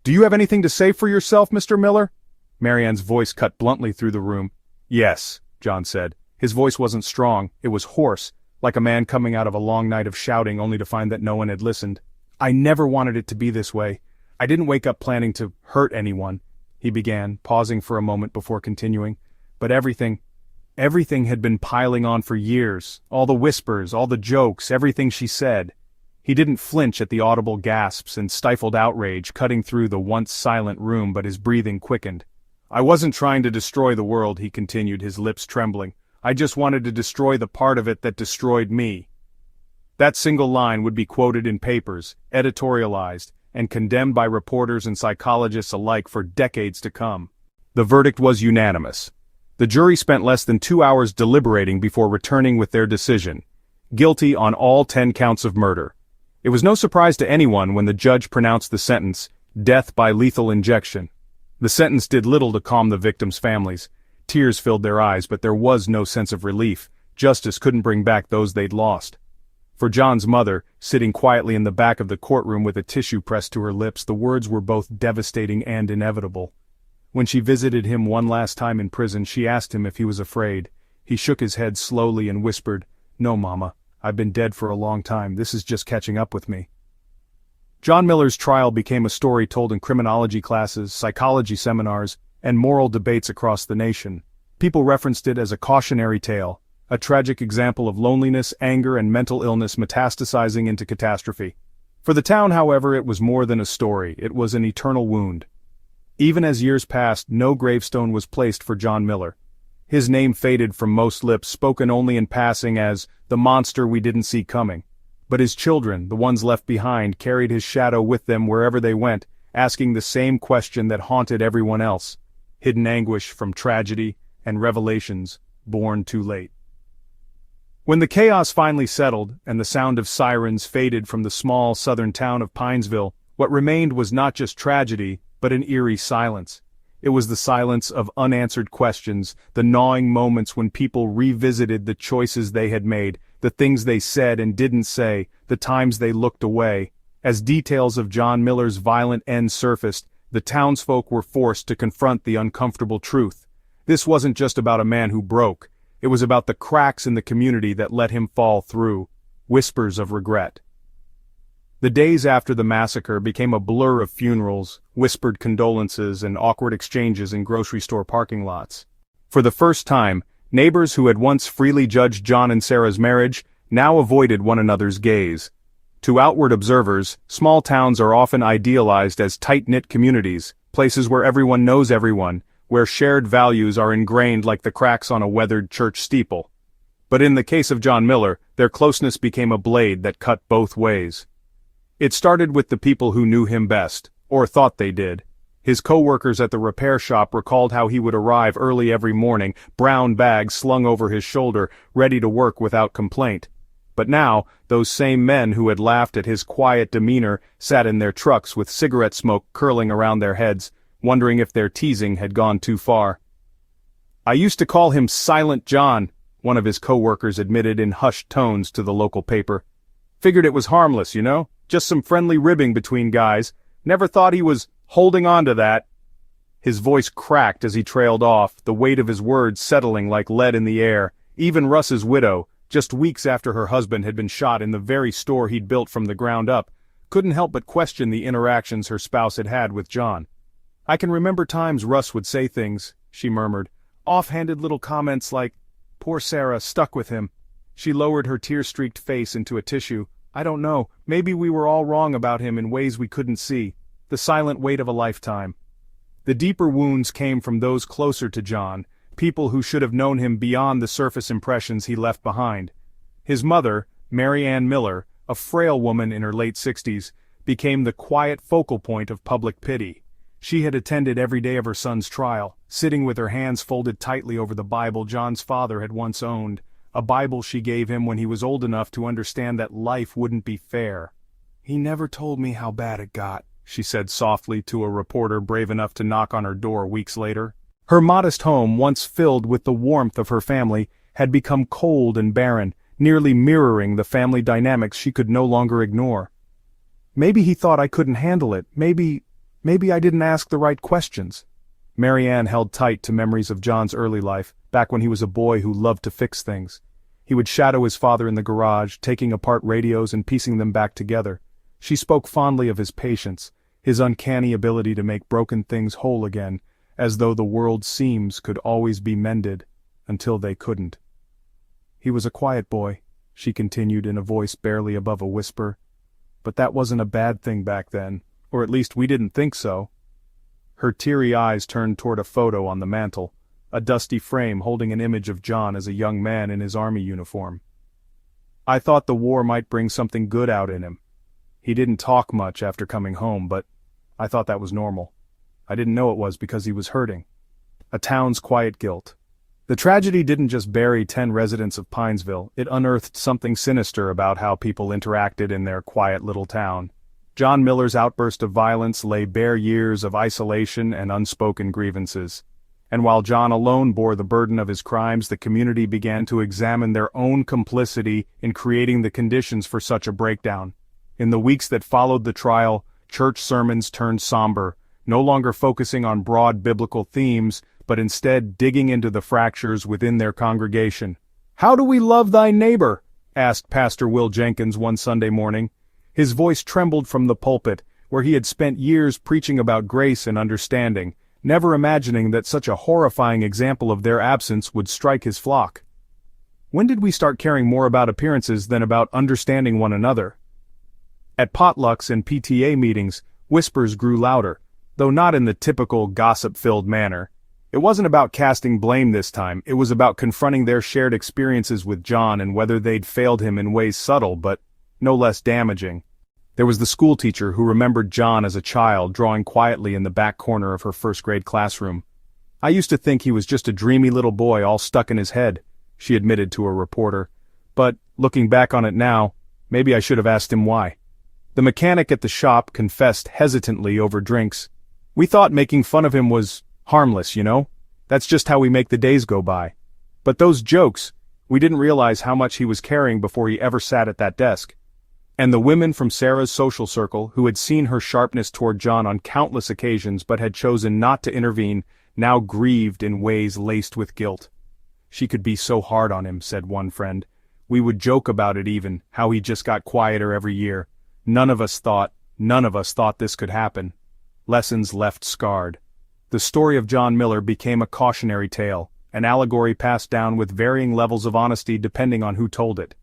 "Do you have anything to say for yourself, Mr. Miller?" Marianne's voice cut bluntly through the room. "Yes," John said. His voice wasn't strong, it was hoarse, like a man coming out of a long night of shouting only to find that no one had listened. "I never wanted it to be this way. I didn't wake up planning to hurt anyone," he began, pausing for a moment before continuing. "But everything had been piling on for years. All the whispers, all the jokes, everything she said." He didn't flinch at the audible gasps and stifled outrage cutting through the once silent room, but his breathing quickened. "I wasn't trying to destroy the world," he continued, his lips trembling. "I just wanted to destroy the part of it that destroyed me." That single line would be quoted in papers, editorialized, and condemned by reporters and psychologists alike for decades to come. The verdict was unanimous. The jury spent less than 2 hours deliberating before returning with their decision. Guilty on all 10 counts of murder. It was no surprise to anyone when the judge pronounced the sentence, death by lethal injection. The sentence did little to calm the victims' families. Tears filled their eyes, but there was no sense of relief. Justice couldn't bring back those they'd lost. For John's mother, sitting quietly in the back of the courtroom with a tissue pressed to her lips, the words were both devastating and inevitable. When she visited him one last time in prison, she asked him if he was afraid. He shook his head slowly and whispered, "No, Mama, I've been dead for a long time, this is just catching up with me." John Miller's trial became a story told in criminology classes, psychology seminars, and moral debates across the nation. People referenced it as a cautionary tale, a tragic example of loneliness, anger, and mental illness metastasizing into catastrophe. For the town, however, it was more than a story, it was an eternal wound. Even as years passed, no gravestone was placed for John Miller. His name faded from most lips, spoken only in passing as the monster we didn't see coming. But his children, the ones left behind, carried his shadow with them wherever they went, asking the same question that haunted everyone else: hidden anguish from tragedy and revelations born too late. When the chaos finally settled, and the sound of sirens faded from the small southern town of Pinesville, what remained was not just tragedy, but an eerie silence. It was the silence of unanswered questions, the gnawing moments when people revisited the choices they had made, the things they said and didn't say, the times they looked away. As details of John Miller's violent end surfaced, the townsfolk were forced to confront the uncomfortable truth. This wasn't just about a man who broke. It was about the cracks in the community that let him fall through. Whispers of regret. The days after the massacre became a blur of funerals, whispered condolences, and awkward exchanges in grocery store parking lots. For the first time, neighbors who had once freely judged John and Sarah's marriage now avoided one another's gaze. To outward observers, small towns are often idealized as tight-knit communities, places where everyone knows everyone, where shared values are ingrained like the cracks on a weathered church steeple. But in the case of John Miller, their closeness became a blade that cut both ways. It started with the people who knew him best, or thought they did. His co-workers at the repair shop recalled how he would arrive early every morning, brown bags slung over his shoulder, ready to work without complaint. But now, those same men who had laughed at his quiet demeanor sat in their trucks with cigarette smoke curling around their heads, wondering if their teasing had gone too far. "I used to call him Silent John," one of his co-workers admitted in hushed tones to the local paper. "Figured it was harmless, you know? Just some friendly ribbing between guys. Never thought he was holding on to that." His voice cracked as he trailed off, the weight of his words settling like lead in the air. Even Russ's widow, just weeks after her husband had been shot in the very store he'd built from the ground up, couldn't help but question the interactions her spouse had had with John. "I can remember times Russ would say things," she murmured, "offhanded little comments like, 'Poor Sarah, stuck with him.'" She lowered her tear-streaked face into a tissue. "I don't know, maybe we were all wrong about him in ways we couldn't see. The silent weight of a lifetime." The deeper wounds came from those closer to John, people who should have known him beyond the surface impressions he left behind. His mother, Mary Ann Miller, a frail woman in her late 60s, became the quiet focal point of public pity. She had attended every day of her son's trial, sitting with her hands folded tightly over the Bible John's father had once owned, a Bible she gave him when he was old enough to understand that life wouldn't be fair. "He never told me how bad it got," she said softly to a reporter brave enough to knock on her door weeks later. Her modest home, once filled with the warmth of her family, had become cold and barren, nearly mirroring the family dynamics she could no longer ignore. "Maybe he thought I couldn't handle it. Maybe I didn't ask the right questions." Mary Ann held tight to memories of John's early life, back when he was a boy who loved to fix things. He would shadow his father in the garage, taking apart radios and piecing them back together. She spoke fondly of his patience, his uncanny ability to make broken things whole again, as though the world's seams could always be mended, until they couldn't. "He was a quiet boy," she continued in a voice barely above a whisper. "But that wasn't a bad thing back then, or at least we didn't think so." Her teary eyes turned toward a photo on the mantel, a dusty frame holding an image of John as a young man in his army uniform. "I thought the war might bring something good out in him. He didn't talk much after coming home, but I thought that was normal. I didn't know it was because he was hurting. A town's quiet guilt." The tragedy didn't just bury 10 residents of Pinesville, it unearthed something sinister about how people interacted in their quiet little town. John Miller's outburst of violence lay bare years of isolation and unspoken grievances. And while John alone bore the burden of his crimes, the community began to examine their own complicity in creating the conditions for such a breakdown. In the weeks that followed the trial, church sermons turned somber, no longer focusing on broad biblical themes, but instead digging into the fractures within their congregation. "How do we love thy neighbor?" asked Pastor Will Jenkins one Sunday morning. His voice trembled from the pulpit, where he had spent years preaching about grace and understanding, never imagining that such a horrifying example of their absence would strike his flock. When did we start caring more about appearances than about understanding one another? At potlucks and PTA meetings, whispers grew louder, though not in the typical gossip-filled manner. It wasn't about casting blame this time, it was about confronting their shared experiences with John and whether they'd failed him in ways subtle but no less damaging. There was the schoolteacher who remembered John as a child drawing quietly in the back corner of her first-grade classroom. "I used to think he was just a dreamy little boy all stuck in his head," she admitted to a reporter. "But, looking back on it now, maybe I should have asked him why." The mechanic at the shop confessed hesitantly over drinks. "We thought making fun of him was harmless, you know? That's just how we make the days go by. But those jokes, we didn't realize how much he was carrying before he ever sat at that desk." And the women from Sarah's social circle, who had seen her sharpness toward John on countless occasions but had chosen not to intervene, now grieved in ways laced with guilt. "She could be so hard on him," said one friend. "We would joke about it even, how he just got quieter every year. None of us thought this could happen." Lessons left scarred. The story of John Miller became a cautionary tale, an allegory passed down with varying levels of honesty depending on who told it.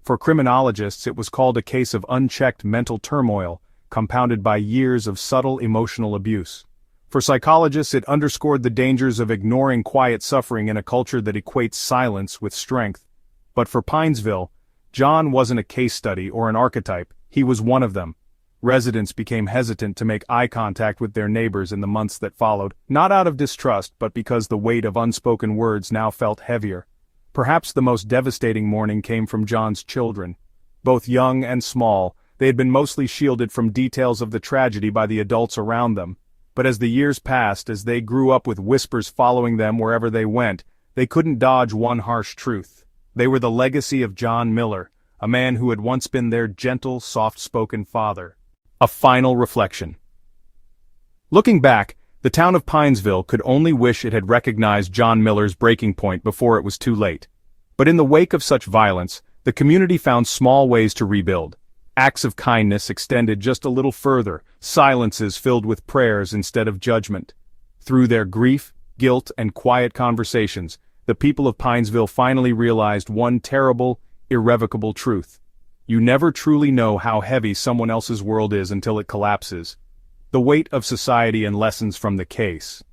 For criminologists, it was called a case of unchecked mental turmoil, compounded by years of subtle emotional abuse. For psychologists, it underscored the dangers of ignoring quiet suffering in a culture that equates silence with strength. But for Pinesville, John wasn't a case study or an archetype, he was one of them. Residents became hesitant to make eye contact with their neighbors in the months that followed, not out of distrust but because the weight of unspoken words now felt heavier. Perhaps the most devastating morning came from John's children. Both young and small, they had been mostly shielded from details of the tragedy by the adults around them. But as the years passed, as they grew up with whispers following them wherever they went, they couldn't dodge one harsh truth. They were the legacy of John Miller, a man who had once been their gentle, soft-spoken father. A final reflection. Looking back, the town of Pinesville could only wish it had recognized John Miller's breaking point before it was too late. But in the wake of such violence, the community found small ways to rebuild. Acts of kindness extended just a little further, silences filled with prayers instead of judgment. Through their grief, guilt, and quiet conversations, the people of Pinesville finally realized one terrible, irrevocable truth. You never truly know how heavy someone else's world is until it collapses. The weight of society and lessons from the case.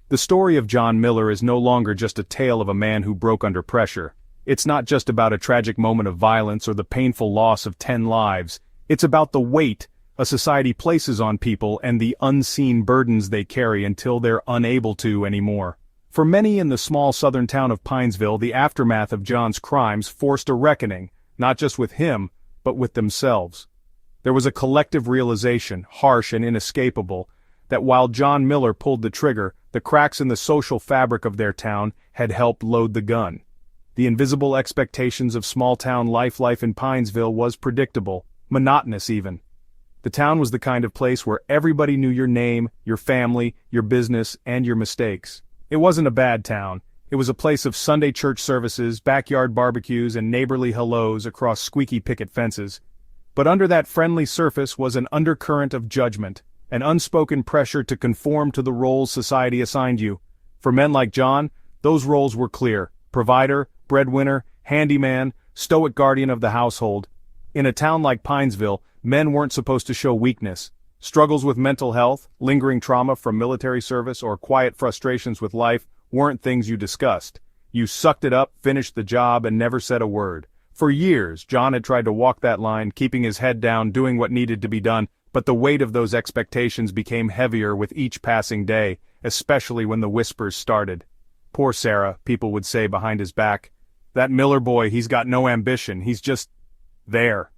The story of John Miller is no longer just a tale of a man who broke under pressure. It's not just about a tragic moment of violence or the painful loss of 10 lives. It's about the weight a society places on people and the unseen burdens they carry until they're unable to anymore. For many in the small southern town of Pinesville, the aftermath of John's crimes forced a reckoning, not just with him, but with themselves. There was a collective realization, harsh and inescapable, that while John Miller pulled the trigger, the cracks in the social fabric of their town had helped load the gun. The invisible expectations of small-town life in Pinesville was predictable, monotonous even. The town was the kind of place where everybody knew your name, your family, your business, and your mistakes. It wasn't a bad town. It was a place of Sunday church services, backyard barbecues, and neighborly hellos across squeaky picket fences. But under that friendly surface was an undercurrent of judgment, an unspoken pressure to conform to the roles society assigned you. For men like John, those roles were clear: provider, breadwinner, handyman, stoic guardian of the household. In a town like Pinesville, men weren't supposed to show weakness. Struggles with mental health, lingering trauma from military service, or quiet frustrations with life weren't things you discussed. You sucked it up, finished the job, and never said a word. For years, John had tried to walk that line, keeping his head down, doing what needed to be done, but the weight of those expectations became heavier with each passing day, especially when the whispers started. "Poor Sarah," people would say behind his back. "That Miller boy, he's got no ambition, he's just there."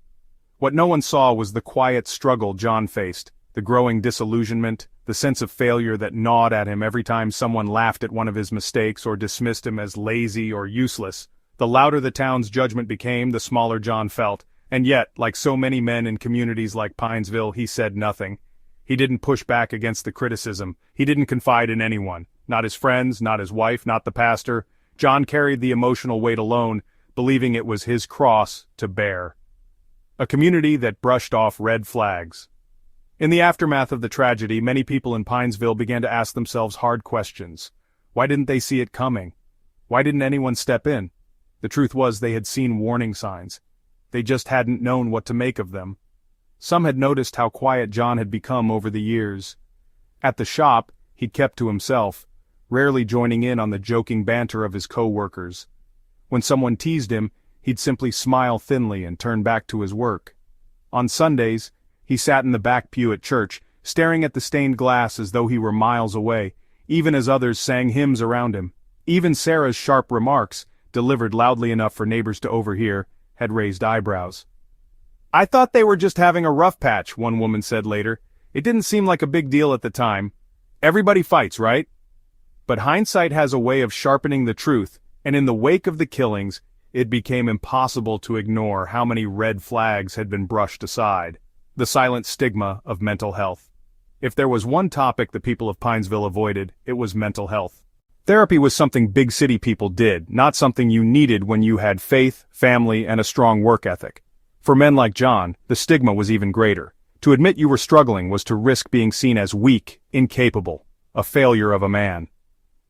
What no one saw was the quiet struggle John faced, the growing disillusionment, the sense of failure that gnawed at him every time someone laughed at one of his mistakes or dismissed him as lazy or useless. The louder the town's judgment became, the smaller John felt, and yet, like so many men in communities like Pinesville, he said nothing. He didn't push back against the criticism, he didn't confide in anyone. Not his friends, not his wife, not the pastor. John carried the emotional weight alone, believing it was his cross to bear. A community that brushed off red flags. In the aftermath of the tragedy, many people in Pinesville began to ask themselves hard questions. Why didn't they see it coming? Why didn't anyone step in? The truth was they had seen warning signs. They just hadn't known what to make of them. Some had noticed how quiet John had become over the years. At the shop, he'd kept to himself, rarely joining in on the joking banter of his co-workers. When someone teased him, he'd simply smile thinly and turn back to his work. On Sundays, he sat in the back pew at church, staring at the stained glass as though he were miles away, even as others sang hymns around him. Even Sarah's sharp remarks, delivered loudly enough for neighbors to overhear, had raised eyebrows. "I thought they were just having a rough patch," one woman said later. "It didn't seem like a big deal at the time. Everybody fights, right?" But hindsight has a way of sharpening the truth, and in the wake of the killings, it became impossible to ignore how many red flags had been brushed aside. The silent stigma of mental health. If there was one topic the people of Pinesville avoided, it was mental health. Therapy was something big city people did, not something you needed when you had faith, family, and a strong work ethic. For men like John, the stigma was even greater. To admit you were struggling was to risk being seen as weak, incapable, a failure of a man.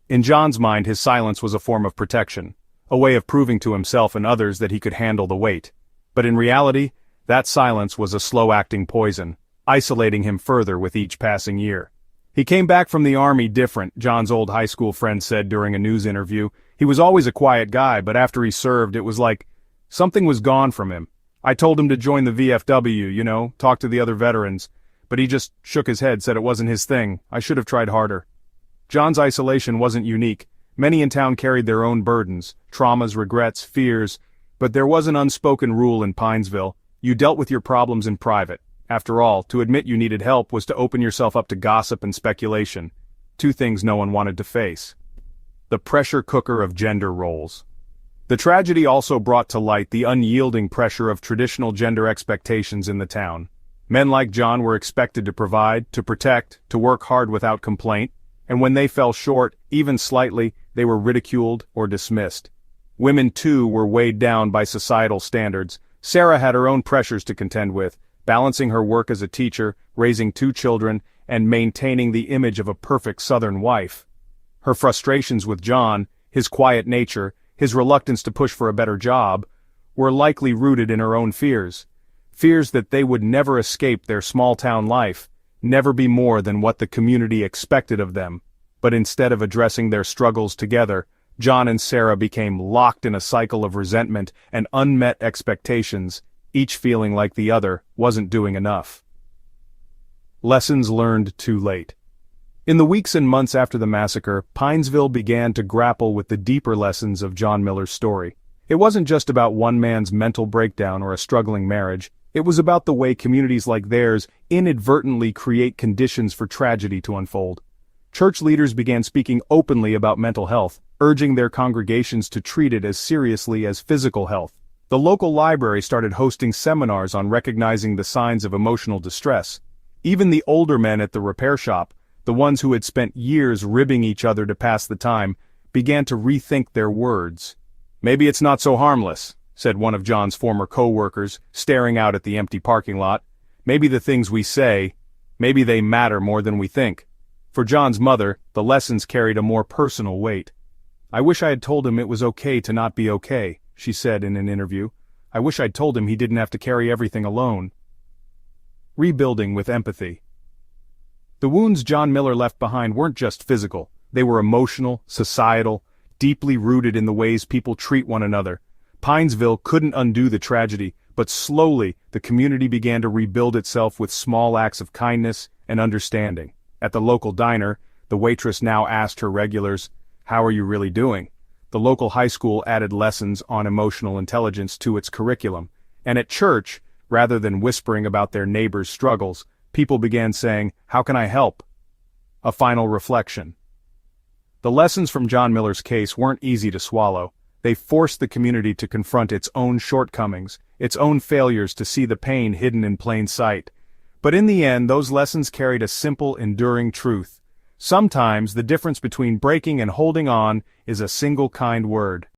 In John's mind, his silence was a form of protection, a way of proving to himself and others that he could handle the weight. But in reality, that silence was a slow-acting poison, isolating him further with each passing year. He came back from the army different, John's old high school friend said during a news interview. He was always a quiet guy, but after he served, it was like something was gone from him. I told him to join the VFW, talk to the other veterans, but he just shook his head, said it wasn't his thing. I should have tried harder. John's isolation wasn't unique. Many in town carried their own burdens, traumas, regrets, fears, but there was an unspoken rule in Pinesville. You dealt with your problems in private. After all, to admit you needed help was to open yourself up to gossip and speculation, two things no one wanted to face. The pressure cooker of gender roles. The tragedy also brought to light the unyielding pressure of traditional gender expectations in the town. Men like John were expected to provide, to protect, to work hard without complaint, and when they fell short, even slightly, they were ridiculed or dismissed. Women, too, were weighed down by societal standards. Sarah had her own pressures to contend with, balancing her work as a teacher, raising 2 children, and maintaining the image of a perfect Southern wife. Her frustrations with John, his quiet nature, his reluctance to push for a better job, were likely rooted in her own fears. Fears that they would never escape their small-town life, never be more than what the community expected of them. But instead of addressing their struggles together, John and Sarah became locked in a cycle of resentment and unmet expectations, each feeling like the other wasn't doing enough. Lessons learned too late. In the weeks and months after the massacre, Pinesville began to grapple with the deeper lessons of John Miller's story. It wasn't just about one man's mental breakdown or a struggling marriage. It was about the way communities like theirs inadvertently create conditions for tragedy to unfold. Church leaders began speaking openly about mental health, urging their congregations to treat it as seriously as physical health. The local library started hosting seminars on recognizing the signs of emotional distress. Even the older men at the repair shop, the ones who had spent years ribbing each other to pass the time, began to rethink their words. "Maybe it's not so harmless," said one of John's former co-workers, staring out at the empty parking lot. "Maybe the things we say, maybe they matter more than we think." For John's mother, the lessons carried a more personal weight. "I wish I had told him it was okay to not be okay," she said in an interview. "I wish I'd told him he didn't have to carry everything alone." Rebuilding with empathy. The wounds John Miller left behind weren't just physical. They were emotional, societal, deeply rooted in the ways people treat one another. Pinesville couldn't undo the tragedy, but slowly the community began to rebuild itself with small acts of kindness and understanding. At the local diner, the waitress now asked her regulars, "How are you really doing?" The local high school added lessons on emotional intelligence to its curriculum. And at church, rather than whispering about their neighbors' struggles, people began saying, "How can I help?" A final reflection. The lessons from John Miller's case weren't easy to swallow. They forced the community to confront its own shortcomings, its own failures, to see the pain hidden in plain sight. But in the end, those lessons carried a simple, enduring truth. Sometimes the difference between breaking and holding on is a single kind word.